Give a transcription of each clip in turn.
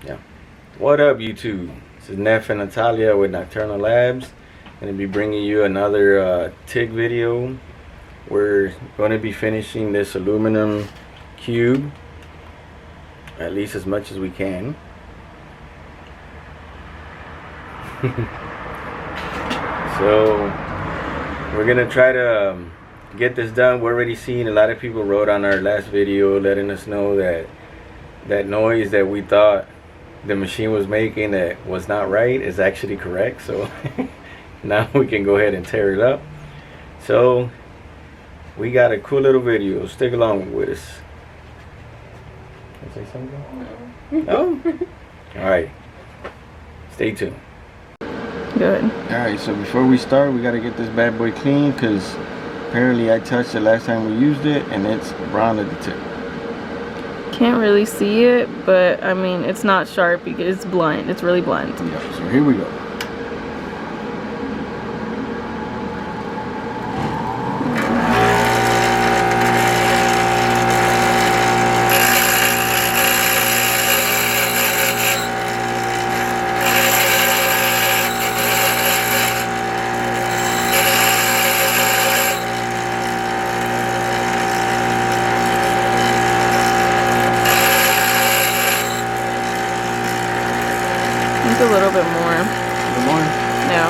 Yeah. What up, YouTube? This is Neff and Natalia with Nocturnal Labs. I'm going to be bringing you another TIG video. We're going to be finishing this aluminum cube, at least as much as we can. So we're going to try to get this done. We're already seeing a lot of people wrote on our last video letting us know that that noise that we thought the machine was making that was not right is actually correct. So now we can go ahead and tear it up. So we got a cool little video. Stick along with us. Can I say something? No? Alright. Stay tuned. Good. Alright, so before we start, we got to get this bad boy clean because apparently I touched it last time we used it and it's brown at the tip. Can't really see it, but I mean, it's not sharp because it's blunt. It's really blunt. Yeah, so here we go. A little bit more. A little more? Yeah.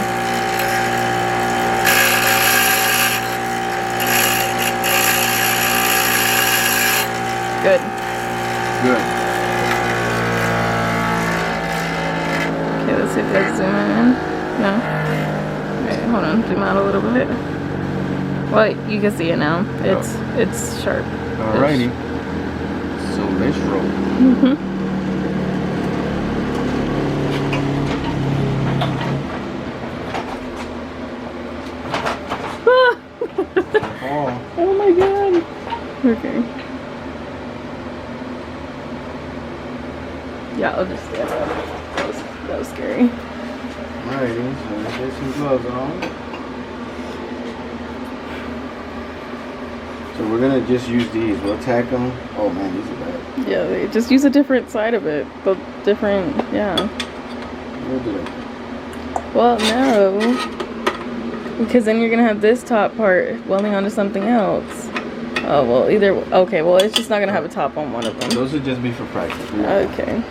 Good. Good. Okay, let's see if I zoom in. No. Okay, hold on. Zoom out a little bit. Well, you can see it now. It's sharp. Alrighty. So let's roll. Oh my god. Okay. Yeah, I'll just stand up. That was scary. Alrighty, so let's get some gloves on. So we're gonna just use these. We'll tack them. Oh man, these are bad. Yeah, they just use a different side of it. The different, yeah. We'll do it. Well, no. Because then you're gonna have this top part welding onto something else. Oh, well, either, okay, well, it's just not gonna have a top on one of them. Those would just be for practice. Okay.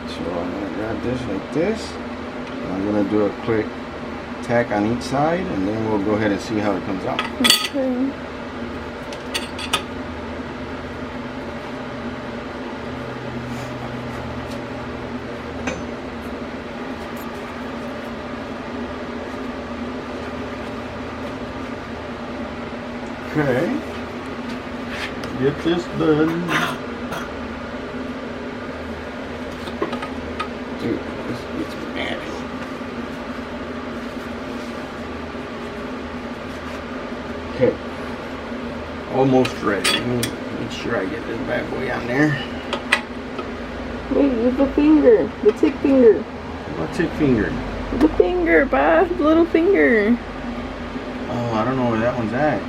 So I'm gonna grab this like this. And I'm gonna do a quick tack on each side, and then we'll go ahead and see how it comes out. Okay. Okay, get this done. Dude, this gets mad. Okay, almost ready. Let me make sure I get this bad boy on there. Wait, with the finger. The tick finger. What tick finger? The finger, bye. The little finger. Oh, I don't know where that one's at.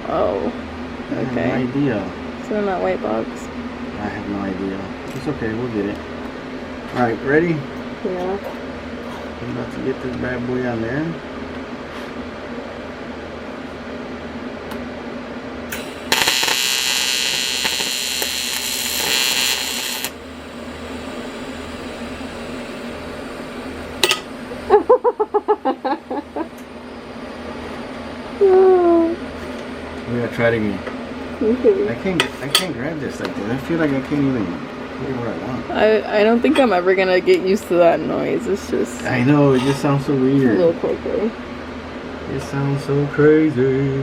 Oh, I have okay. no idea. It's in that white box. I have no idea. It's okay, we'll get it. Alright, ready? Yeah. I'm about to get this bad boy on there. We're gonna try it again. Okay. I can't grab this like that. I feel like I can't even get it where I want. I don't think I'm ever gonna get used to that noise. It's just I know, it just sounds so a weird. little quicker. It sounds so crazy.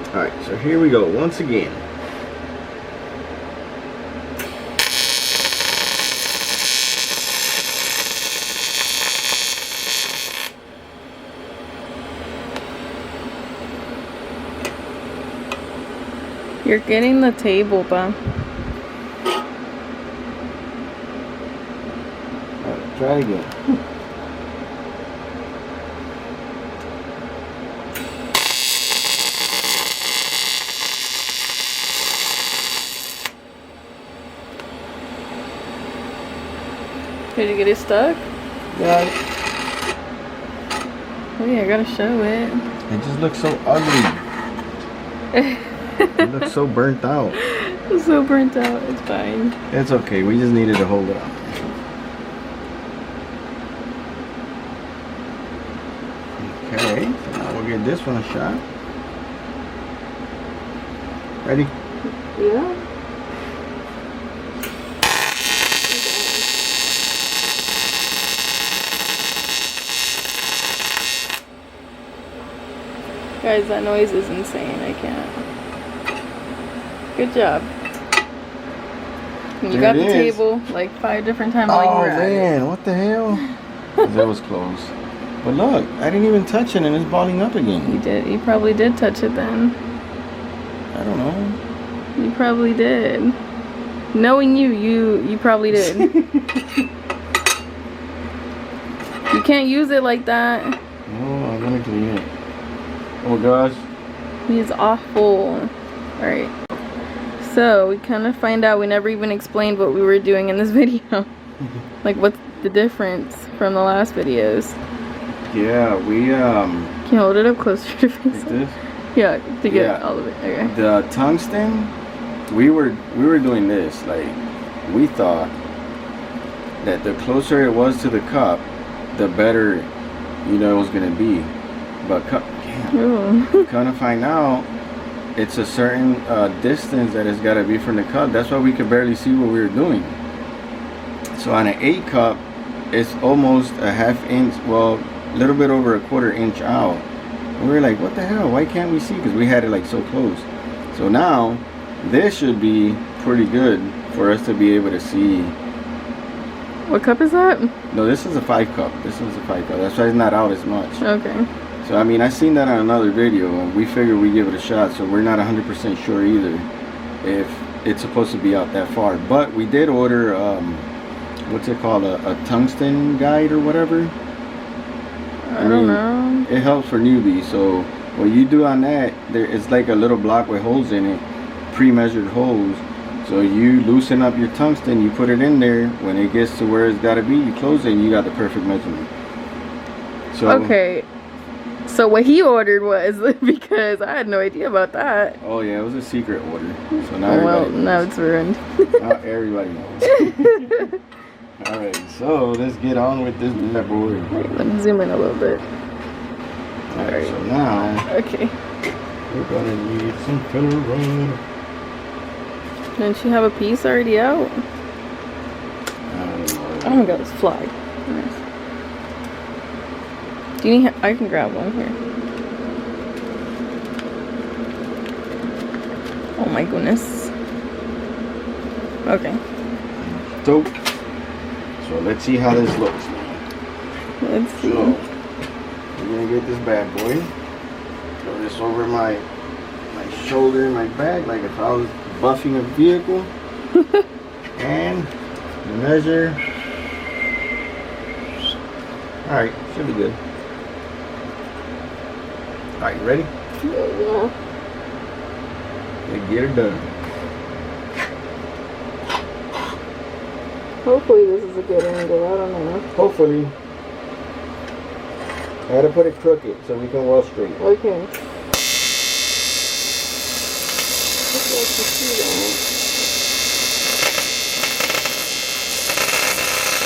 Alright, so here we go once again. You're getting the table, Bob. Alright, try again. Did you get it stuck? Yeah. Oh yeah, I gotta show it. It just looks so ugly. It looks so burnt out. It's so burnt out. It's fine. It's okay. We just needed to hold it up. Okay. So now we'll give this one a shot. Ready? Yeah. Guys, that noise is insane. I can't. Good job. You got the table like 5 different times while you were at it. Oh man, what the hell? That was close. But look, I didn't even touch it and it's balling up again. You did. You probably did touch it then. I don't know. You probably did. Knowing you probably did. You can't use it like that. No, I'm gonna clean it. Oh gosh. He's awful. Alright. So, we kind of find out we never even explained what we were doing in this video. Like, what's the difference from the last videos? Yeah, we, Can you hold it up closer to your face? like this? Yeah, to get all of it. Okay. The tungsten, we were doing this. Like, we thought that the closer it was to the cup, the better, you know, it was gonna be. But kind of find out, it's a certain distance that it's got to be from the cup. That's why we could barely see what we were doing. So on an 8 cup, it's almost a ½ inch, well, a little bit over a ¼ inch out. And we were like, what the hell? Why can't we see? Because we had it like so close. So now, this should be pretty good for us to be able to see. What cup is that? No, this is a 5 cup. This is a 5 cup. That's why it's not out as much. Okay. So I mean, I seen that on another video, and we figured we'd give it a shot. So we're not 100% sure either if it's supposed to be out that far. But we did order, what's it called, a tungsten guide or whatever. I don't know. It helps for newbies. So what you do on that, it's like a little block with holes in it, pre-measured holes. So you loosen up your tungsten, you put it in there. When it gets to where it's got to be, you close it, and you got the perfect measurement. So okay. So what he ordered was, because I had no idea about that. Oh yeah, it was a secret order. So now now it's ruined. Now everybody knows. Alright, so let's get on with this bad boy. Let me zoom in a little bit. Alright, so now okay. we're gonna need some filler rod. Don't you have a piece already out? Oh my god, it's fly. Nice. Do you need? I can grab one here. Oh my goodness. Okay. Dope. So let's see how this looks. Let's see. So we're gonna get this bad boy. Throw this over my shoulder, my back, like if I was buffing a vehicle. And measure. All right, should be good. Alright, you ready? Yeah. Let's get it done. Hopefully this is a good angle. I don't know. Hopefully. I had to put it crooked so we can weld straight. Okay.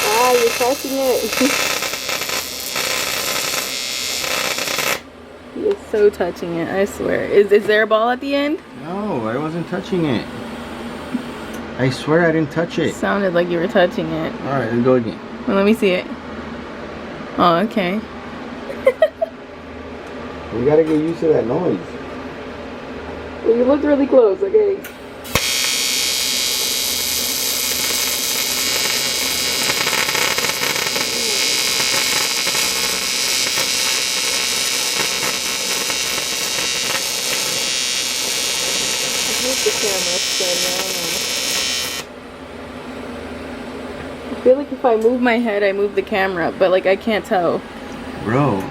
Ah, you're touching it. He is so touching it, I swear. Is there a ball at the end? No, I wasn't touching it. I swear I didn't touch it. Sounded like you were touching it. Alright, let's go again. Well, let me see it. Oh, okay. We gotta get used to that noise. Well, you looked really close, okay? I feel like if I move my head, I move the camera, but like I can't tell. Bro,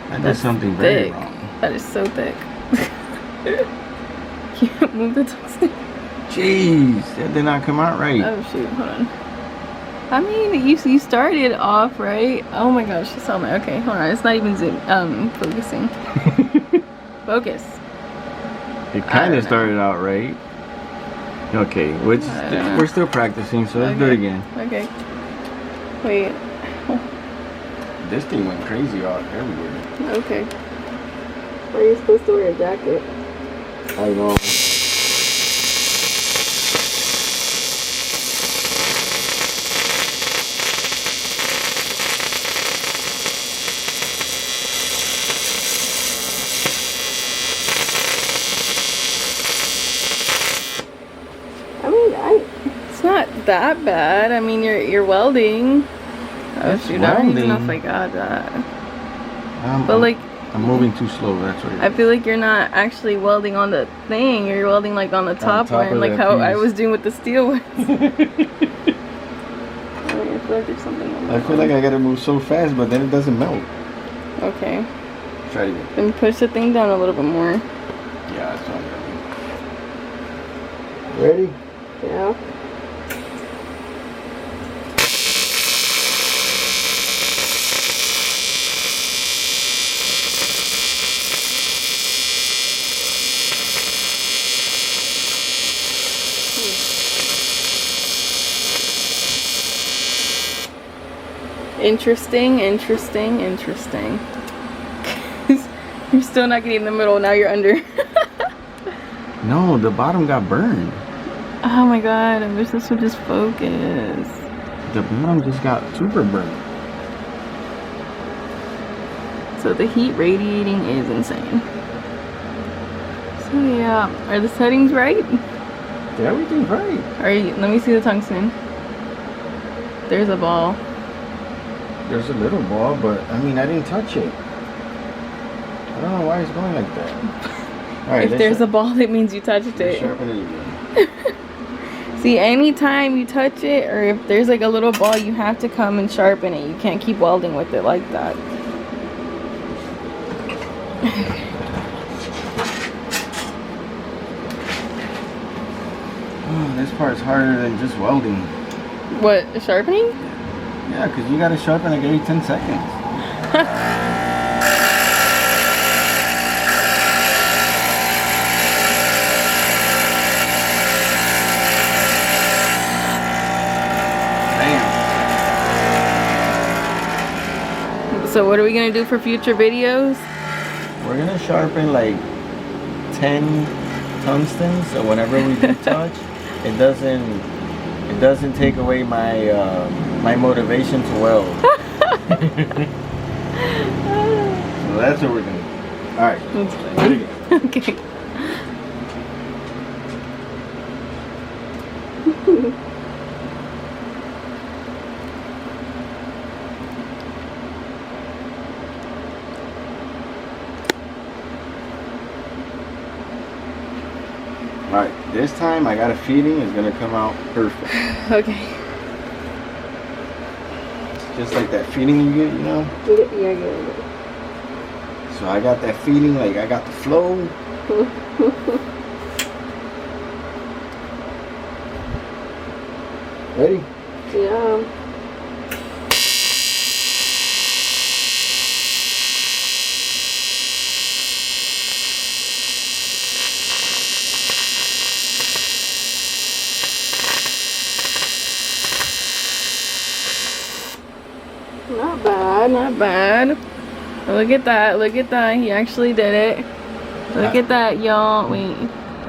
I did something very wrong. That is so thick. Can't move the tungsten. Jeez, that did not come out right. Oh shoot, hold on. I mean, you started off right. Oh my gosh, you saw me. Okay, hold on. It's not even focusing. Focus. It kind of started out right. Okay, we're still practicing, so let's do it again. Okay. Wait. This thing went crazy out everywhere. Okay. Why are you supposed to wear a jacket? I know. It's not that bad. I mean, you're welding. Oh shoot, I don't even know if I got that. But like, I'm moving too slow. That's what. I feel like you're not actually welding on the thing. You're welding like on the top one, like how I was doing with the steel ones. I feel like there's something on I feel like I gotta move so fast, but then it doesn't melt. Okay. Try it again. Then push the thing down a little bit more. Yeah, that's what I'm doing. Ready? Yeah. Interesting. You're still not getting in the middle, now you're under. No, the bottom got burned. Oh my god, I wish this would just focus. The bottom just got super burnt. So the heat radiating is insane. So yeah, are the settings right? Everything's right. Let me see the tungsten. There's a ball. There's a little ball, but I mean, I didn't touch it. I don't know why it's going like that. All right, if there's a ball, that means you touched it. Sharpen it again. See, anytime you touch it, or if there's like a little ball, you have to come and sharpen it. You can't keep welding with it like that. Oh, this part's harder than just welding. What, sharpening? Yeah, because you got to sharpen like every 10 seconds. So what are we going to do for future videos? We're going to sharpen like 10 tungstens, so whenever we do touch, it doesn't take away my my motivation to weld. So that's what we're doing. All right. That's funny. Okay. Alright, this time I got a feeling it's gonna come out perfect. Okay. Just like that feeling you get, you know? Yeah, I get it. So I got that feeling like I got the flow. Ready? Yeah. Not bad, not bad. Look at that, look at that. He actually did it. Look at that, y'all. Wait.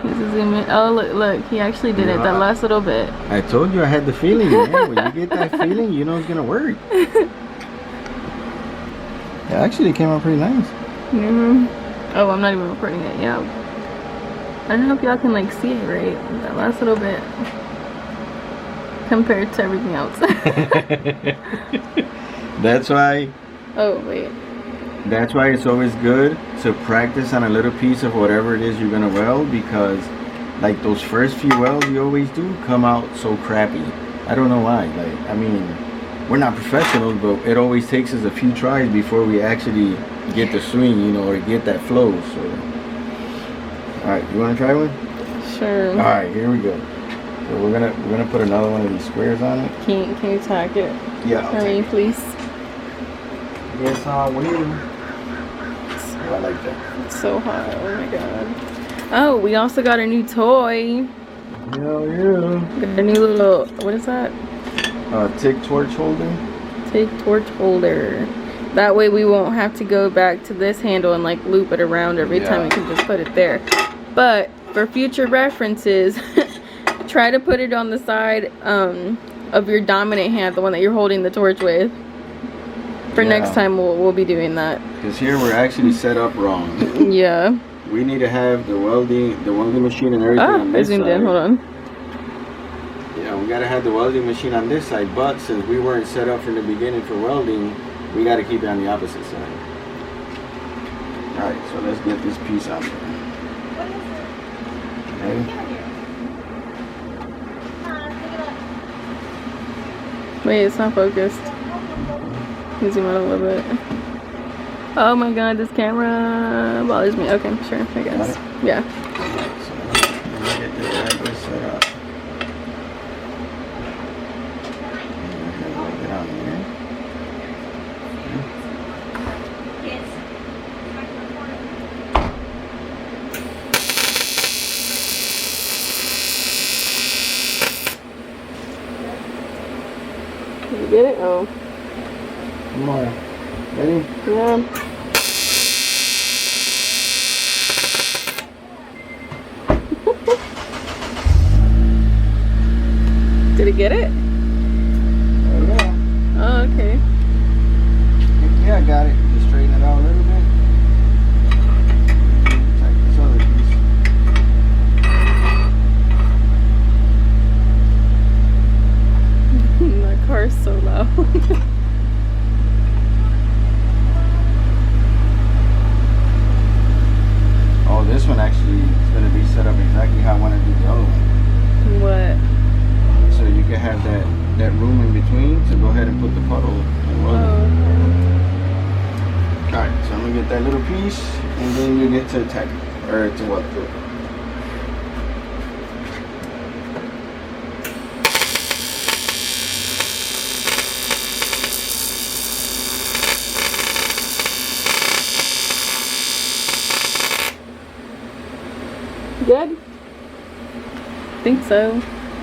This is zoom in. Oh, look, he actually did it. That last little bit. I told you I had the feeling, man. When you get that feeling, you know it's gonna work. Yeah, actually, it came out pretty nice. Oh, I'm not even recording it. Yeah. I don't know if y'all can like see it right. That last little bit compared to everything else. That's why. Oh wait. That's why it's always good to practice on a little piece of whatever it is you're gonna weld, because like those first few welds you always do come out so crappy. I don't know why. Like, I mean, we're not professionals, but it always takes us a few tries before we actually get the swing, you know, or get that flow. So, all right, you wanna try one? Sure. All right, here we go. So we're gonna put another one of these squares on it. Can you tack it? Yeah. For me, please. Yes, I will. I like that. It's so hot. Oh my god. Oh, we also got a new toy. Hell yeah. Got a new little, what is that? Tig torch holder. Tig torch holder. That way we won't have to go back to this handle and like loop it around every time. We can just put it there. But for future references, try to put it on the side of your dominant hand, the one that you're holding the torch with. For next time we'll be doing that. Because here we're actually set up wrong. Yeah. We need to have the welding machine and everything on this side. I zoomed in, hold on. Yeah, we gotta have the welding machine on this side, but since we weren't set up from the beginning for welding, we gotta keep it on the opposite side. Alright, so let's get this piece out there. Okay. Wait, it's not focused. Can you zoom out a little bit? Oh my god, this camera bothers me. Okay, sure, I guess. Yeah. So let me get this right way set up. Get on here. Did you get it? Oh. Come on. Ready? Yeah. Did it get it? Oh yeah. Oh, okay. Yeah, I got it. Just straighten it out a little bit. Check this other piece. My car's so loud. Oh, this one actually is going to be set up exactly how I want to do the other one. What? So you can have that room in between, so go ahead and put the puddle and weld it. Alright, so I'm going to get that little piece, and then you get to tack it, or to weld it. Good? I think so.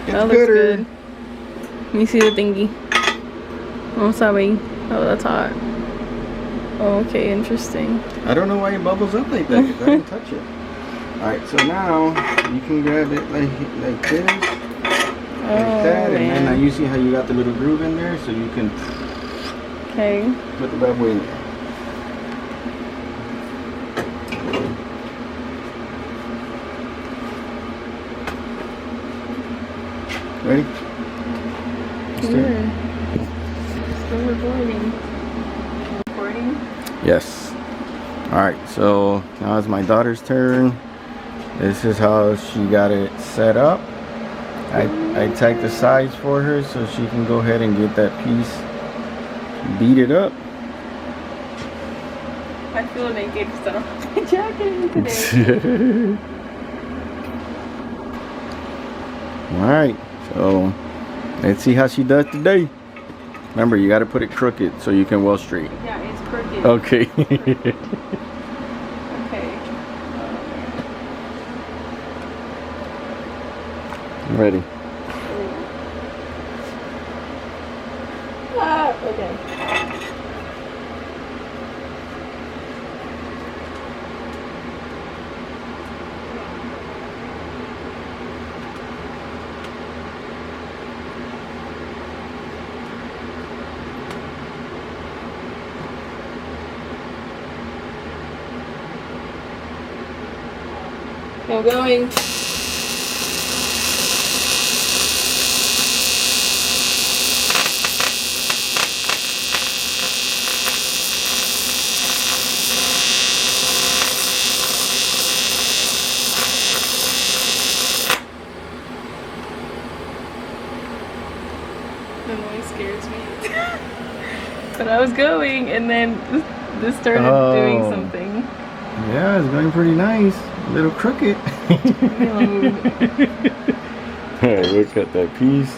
That looks good. Let me see the thingy. Oh, sorry. Oh, that's hot. Oh, okay, interesting. I don't know why it bubbles up like that, because I didn't touch it. Alright, so now you can grab it like this. Like that, and then now you see how you got the little groove in there, so you can put the bad boy in there. Ready? Still recording. Recording? Yes. Alright, so now it's my daughter's turn. This is how she got it set up. I tacked the sides for her so she can go ahead and get that piece, beat it up. I feel naked because I don't have my jacket today. Alright, so let's see how she does today. Remember, you got to put it crooked so you can weld straight. Yeah, it's crooked. Okay. Okay. Ready. Okay. I'm going. The noise scares me. But I was going, and then this started doing something. Yeah, it's going pretty nice. A little crooked. Look at that piece.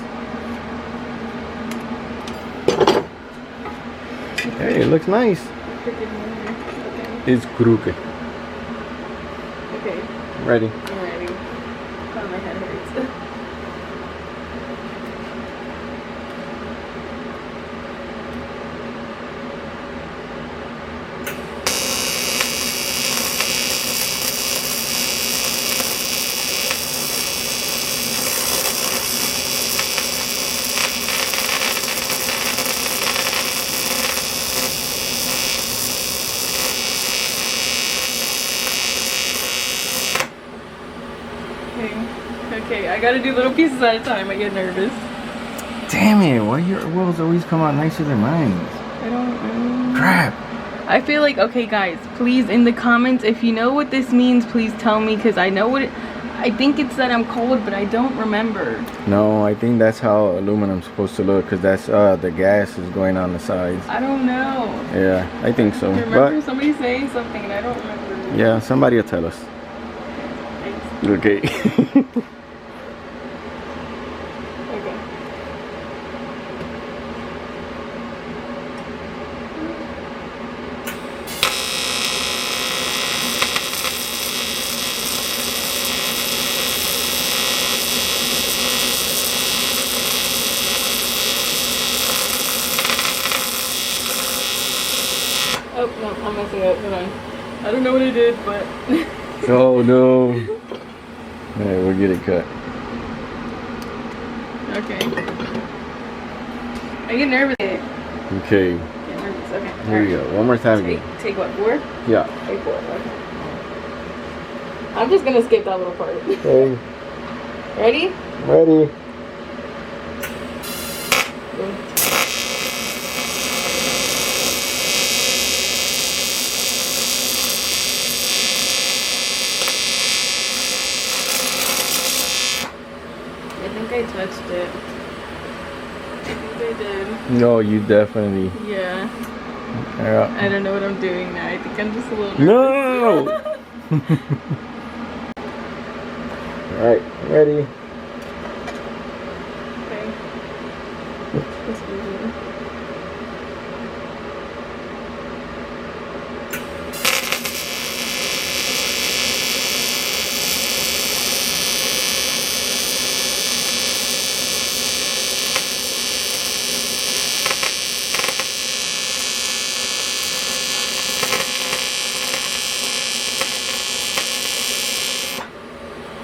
Hey, it looks nice. Okay. It's crooked. Okay. Ready? I'm ready. Oh, my head hurts. Okay, I gotta do little pieces at a time. I get nervous. Damn it! Why your welds always come out nicer than mine? I don't know. Crap! I feel like, okay guys, please in the comments, if you know what this means, please tell me, because I know what it, I think it's that I'm cold, but I don't remember. No, I think that's how aluminum's supposed to look, because that's the gas is going on the sides. I don't know. Yeah, I think so. I remember But somebody saying something and I don't remember. yeah, somebody will tell us. Thanks. Okay. Okay. Oh, no, I'm messing up. Hold on. I don't know what I did, but... Oh no. Alright, we'll get it cut. Okay. I get nervous. Okay. Get nervous. Okay. Here you go. One more time again. Take what? 4? Yeah. Take 4. Okay. I'm just gonna skip that little part. Okay. Ready? Ready. Go. I think I touched it. I think I did. No, you definitely. Yeah. Yeah. I don't know what I'm doing now. I think I'm just a little No! Alright, ready. Okay. This is easy.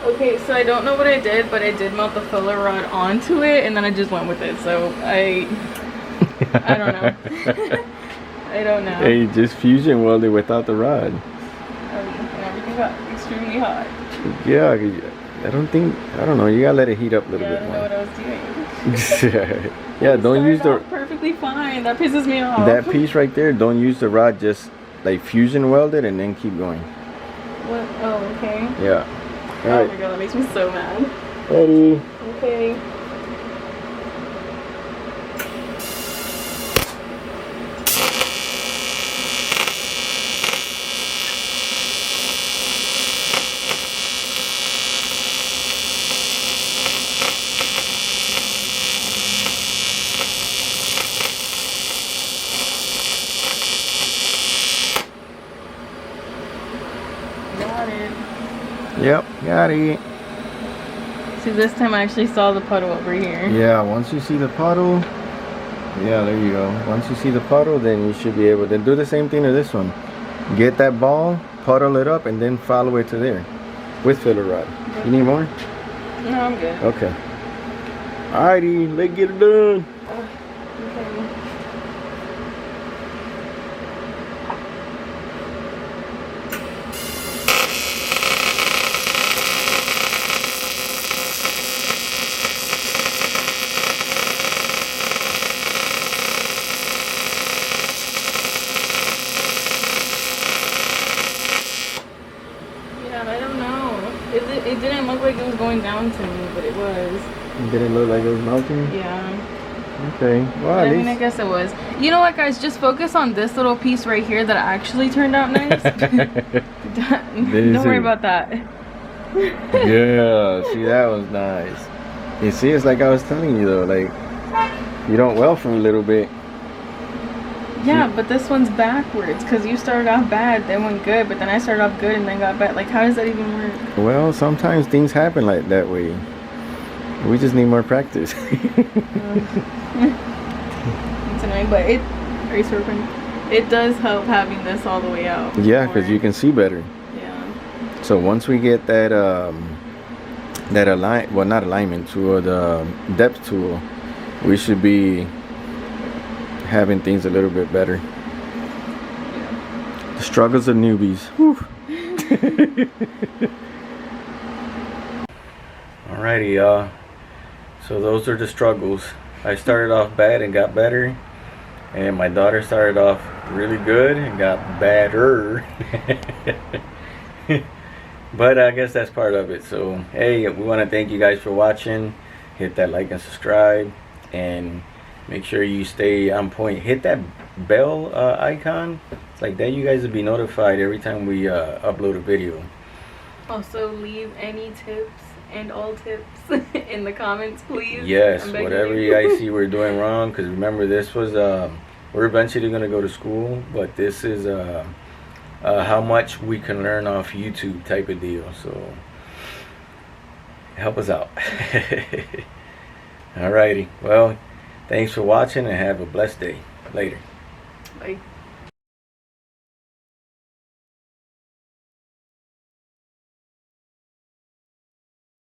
Okay, so I don't know what I did, but I did melt the filler rod onto it, and then I just went with it. So I don't know. I don't know. Hey, just fusion welded without the rod. And everything got extremely hot. Yeah, I don't know, you gotta let it heat up a little Yeah, I bit don't know more. what I was doing. Yeah, don't use the perfectly fine. That pisses me off. that piece right there. Don't use the rod. Just like fusion weld it and then keep going. What? Oh, okay. Yeah. All Oh right. my god, that makes me so mad. Ready. Okay. Got it. Yep, got it. See, this time I actually saw the puddle over here. Yeah, once you see the puddle, yeah, there you go. Once you see the puddle, then you should be able to do the same thing to this one. Get that ball, puddle it up, and then follow it to there with filler rod. You need more? No, I'm good. Okay. Alrighty, let's get it done. Okay. Yeah, I don't know. It didn't look like it was going down to me, but it was. Did it look like it was melting? Yeah. Okay. Well, at I least. mean, I guess it was. You know what, guys? Just focus on this little piece right here that actually turned out nice. Don't worry about that. Yeah, see, that was nice. You see, it's like I was telling you though, like you don't weld for a little bit. Yeah, but this one's backwards because you started off bad, then went good, but then I started off good and then got bad. Like, how does that even work? Well, sometimes things happen like that way. We just need more practice. It's annoying, but it does help having this all the way out. Yeah, because you can see better. Yeah. So once we get that not alignment tool, the depth tool, we should be having things a little bit better. Yeah. The struggles of newbies. Alrighty, y'all. So those are the struggles. I started off bad and got better, and my daughter started off really good and got badder. But I guess that's part of it. So hey, we want to thank you guys for watching. Hit that like and subscribe, and make sure you stay on point. Hit that bell icon. It's like that you guys will be notified every time we upload a video. Also, leave any tips and all tips in the comments, please. Yes, whatever you guys see we're doing wrong, because remember, this was we're eventually going to go to school, but this is how much we can learn off YouTube type of deal. So help us out. Alrighty, well, thanks for watching and have a blessed day. Later. Bye.